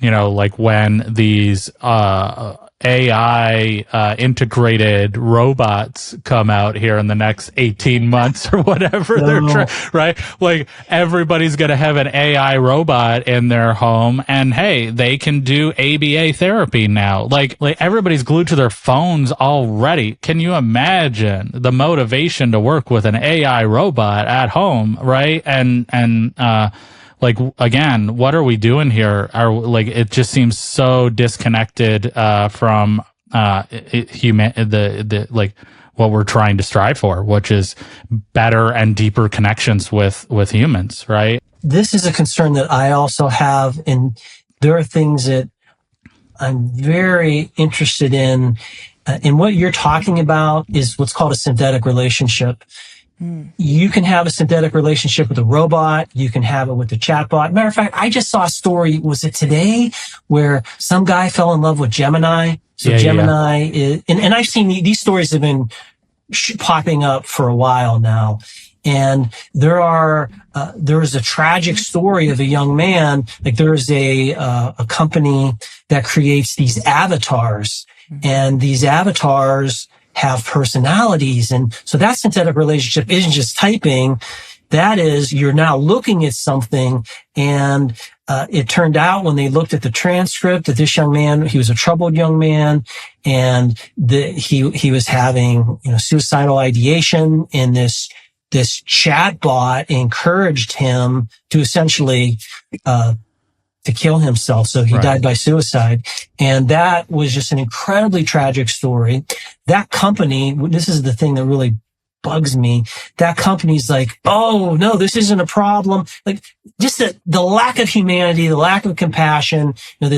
like when these AI integrated robots come out here in the next 18 months or whatever right? Like everybody's going to have an AI robot in their home, and hey, they can do ABA therapy now. Like everybody's glued to their phones already. Can you imagine the motivation to work with an AI robot at home, right? And like, again, what are we doing here? It just seems so disconnected from what we're trying to strive for, which is better and deeper connections with humans, right? This is a concern that I also have, and there are things that I'm very interested in. And what you're talking about is what's called a synthetic relationship. You can have a synthetic relationship with a robot. You can have it with a chatbot. Matter of fact, I just saw a story, was it today, where some guy fell in love with Gemini? So Gemini is, and I've seen these stories have been popping up for a while now. And there is a tragic story of a young man. Like there's a company that creates these avatars, and these avatars have personalities. And so that synthetic relationship isn't just typing. That is, you're now looking at something, and it turned out when they looked at the transcript that this young man, he was a troubled young man, and he was having, suicidal ideation, and this chatbot encouraged him to essentially to kill himself. So he died by suicide. And that was just an incredibly tragic story. That company, this is the thing that really bugs me. That company's like, oh no, this isn't a problem. Like just the lack of humanity, the lack of compassion, that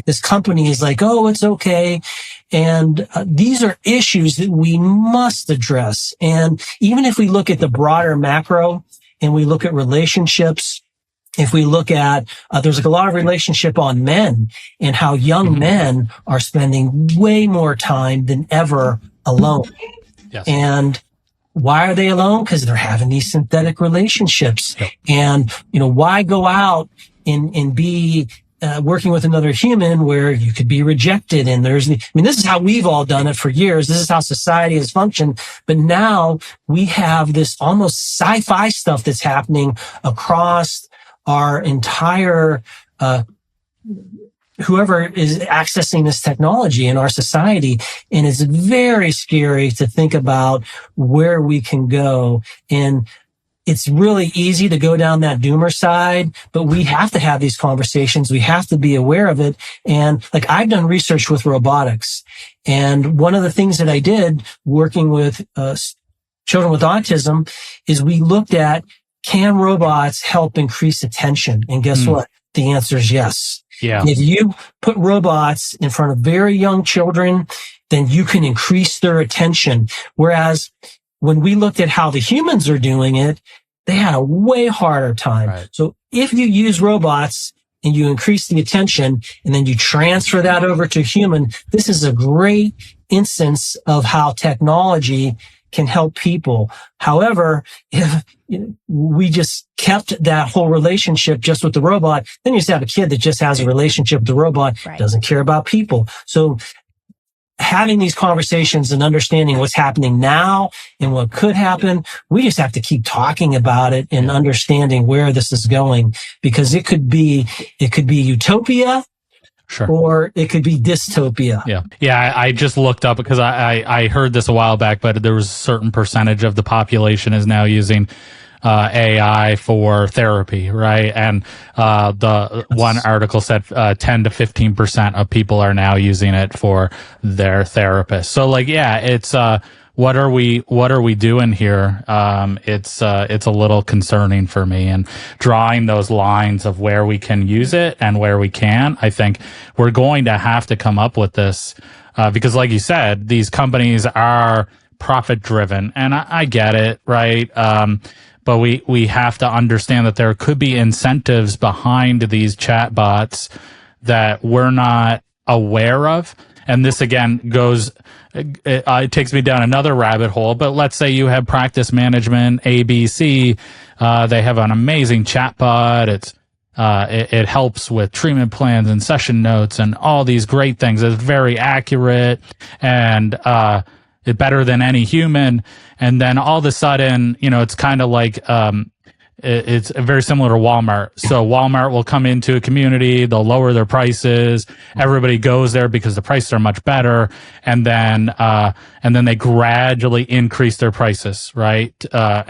this company is like, oh, it's okay. And these are issues that we must address. And even if we look at the broader macro and we look at relationships, if we look at, there's like a lot of relationship on men and how young men are spending way more time than ever alone. Yes. And why are they alone? Because they're having these synthetic relationships. Yep. And, why go out and be working with another human where you could be rejected? And this is how we've all done it for years. This is how society has functioned. But now we have this almost sci-fi stuff that's happening across our entire, whoever is accessing this technology in our society. And it's very scary to think about where we can go. And it's really easy to go down that doomer side, but we have to have these conversations. We have to be aware of it. And like I've done research with robotics. And one of the things that I did working with children with autism is we looked at, can robots help increase attention? And guess what? The answer is yes. Yeah. If you put robots in front of very young children, then you can increase their attention. Whereas when we looked at how the humans are doing it, they had a way harder time. Right. So if you use robots and you increase the attention and then you transfer that over to human, this is a great instance of how technology can help people. However, if we just kept that whole relationship just with the robot, then you just have a kid that just has a relationship with the robot, doesn't care about people. So having these conversations and understanding what's happening now and what could happen, we just have to keep talking about it and understanding where this is going, because it could be utopia. Sure. Or it could be dystopia. Yeah. I just looked up because I heard this a while back, but there was a certain percentage of the population is now using AI for therapy, right? And one article said 10 to 15% of people are now using it for their therapist. So it's what are we doing here? It's a little concerning for me, and drawing those lines of where we can use it and where we can. I think we're going to have to come up with this, because like you said, these companies are profit driven, and I get it, right? But we have to understand that there could be incentives behind these chatbots that we're not aware of. And this again it takes me down another rabbit hole, but let's say you have practice management, ABC. They have an amazing chatbot. It's it helps with treatment plans and session notes and all these great things. It's very accurate and it's better than any human. And then all of a sudden, it's kind of like it's very similar to Walmart. So Walmart will come into a community, they'll lower their prices. Everybody goes there because the prices are much better. And then they gradually increase their prices, right? But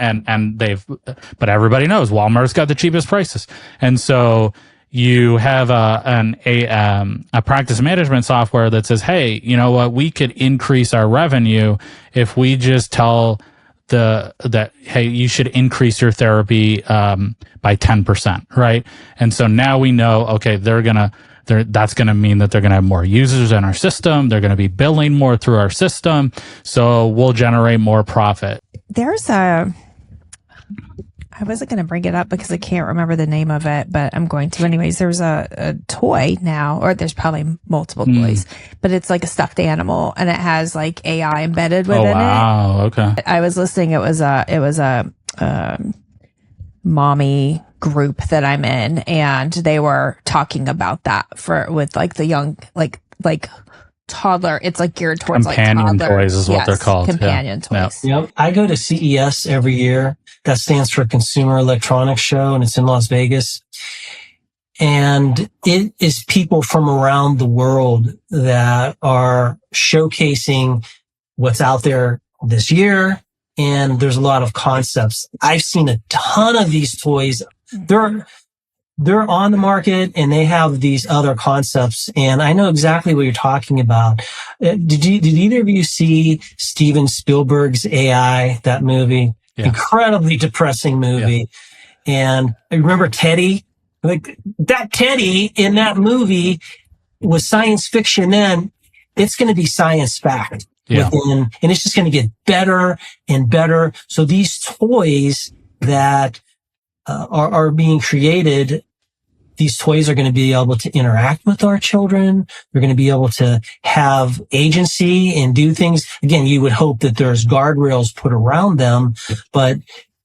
everybody knows Walmart's got the cheapest prices. And so you have a practice management software that says, hey, you know what? We could increase our revenue if we just tell hey, you should increase your therapy by 10%, right? And so now we know, okay, that's gonna mean that they're gonna have more users in our system. They're gonna be billing more through our system, so we'll generate more profit. I wasn't going to bring it up because I can't remember the name of it, but I'm going to anyways. There's a toy now, or there's probably multiple toys, but it's like a stuffed animal and it has like AI embedded within it. Oh, wow. Okay. I was listening. It was a mommy group that I'm in, and they were talking about that with like the young, like toddler. It's like geared towards companion like toddler. Toys is what they're called. Companion toys. Yep. I go to CES every year. That stands for Consumer Electronics Show, and it's in Las Vegas. And it is people from around the world that are showcasing what's out there this year. And there's a lot of concepts. I've seen a ton of these toys. They're on the market and they have these other concepts. And I know exactly what you're talking about. Did either of you see Steven Spielberg's AI, that movie? Yeah. Incredibly depressing movie. Yeah. And I remember Teddy, like that Teddy in that movie was science fiction then. It's going to be science fact within, and it's just going to get better and better. So these toys that are being created, these toys are going to be able to interact with our children. They're going to be able to have agency and do things. Again, you would hope that there's guardrails put around them, but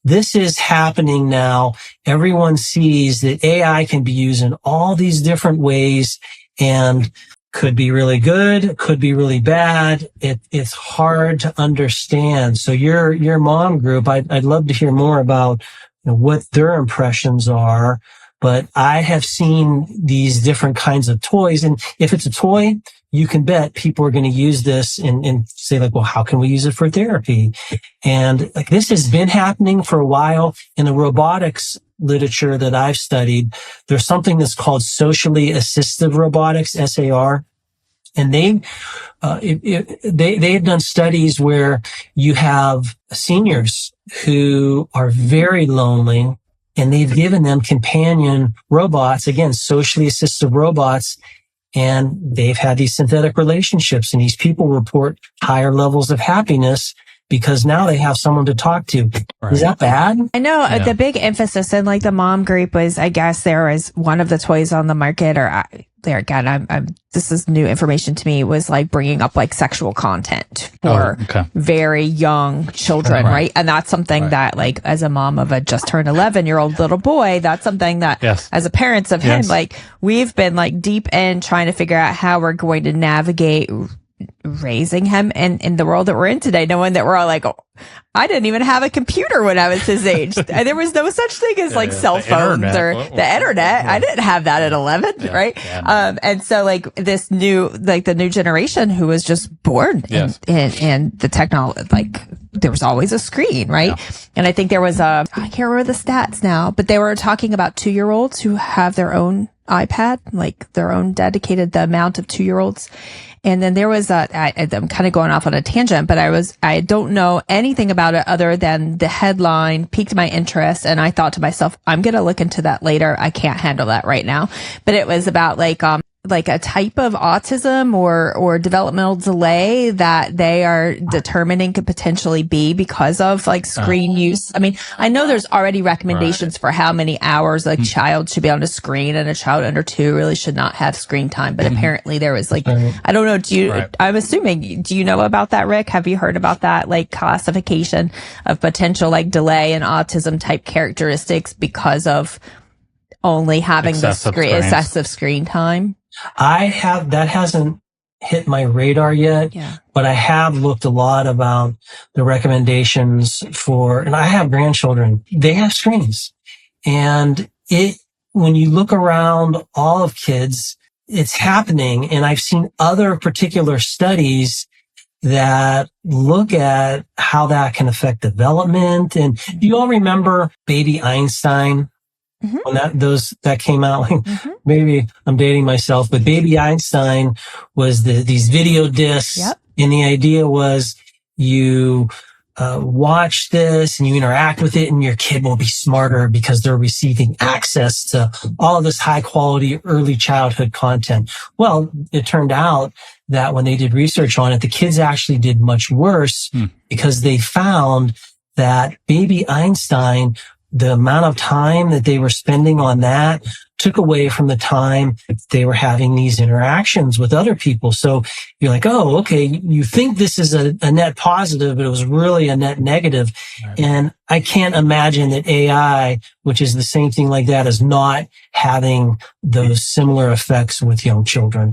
this is happening now. Everyone sees that AI can be used in all these different ways and could be really good, could be really bad. It's hard to understand. So your mom group, I'd love to hear more about what their impressions are. But I have seen these different kinds of toys. And if it's a toy, you can bet people are going to use this and say like, well, how can we use it for therapy? And like this has been happening for a while in the robotics literature that I've studied. There's something that's called socially assistive robotics, SAR. And they have done studies where you have seniors who are very lonely, and they've given them companion robots, again, socially assistive robots, and they've had these synthetic relationships. And these people report higher levels of happiness because now they have someone to talk to. Right. Is that bad? I know the big emphasis in like the mom group was, I guess there was one of the toys on the market, or there again, this is new information to me, was like bringing up like sexual content for very young children, right? And that's something that like as a mom of a just turned 11-year-old little boy, that's something that as a parents of him, like we've been like deep in trying to figure out how we're going to navigate raising him and in the world that we're in today, knowing that we're all like, oh, I didn't even have a computer when I was his age. There was no such thing as like cell phones or the internet. I didn't have that at 11, right? Yeah. And so like this new, like the new generation who was just born and the technology, like there was always a screen, right? Yeah. And I think there was I can't remember the stats now, but they were talking about 2-year-olds who have their own iPad, like their own dedicated, the amount of 2-year-olds. And then there was I'm kind of going off on a tangent, but I don't know anything about it other than the headline piqued my interest. And I thought to myself, I'm going to look into that later. I can't handle that right now. But it was about like a type of autism or developmental delay that they are determining could potentially be because of like screen use. I mean, I know there's already recommendations for how many hours a child should be on a screen, and a child under 2 really should not have screen time. But apparently there was like, I don't know. I'm assuming, do you know about that, Rick? Have you heard about that like classification of potential like delay and autism type characteristics because of only having Excessive excessive screen time? That hasn't hit my radar yet, but I have looked a lot about the recommendations and I have grandchildren, they have screens. And when you look around all of kids, it's happening. And I've seen other particular studies that look at how that can affect development. And do you all remember Baby Einstein? When that came out? Maybe I'm dating myself, but Baby Einstein was these video discs. And the idea was you watch this and you interact with it and your kid will be smarter because they're receiving access to all of this high quality early childhood content. Well, it turned out that when they did research on it, the kids actually did much worse because they found that Baby Einstein, the amount of time that they were spending on that took away from the time they were having these interactions with other people. So you're like, oh, okay, you think this is a net positive, but it was really a net negative. Right. And I can't imagine that AI, which is the same thing like that, is not having those similar effects with young children.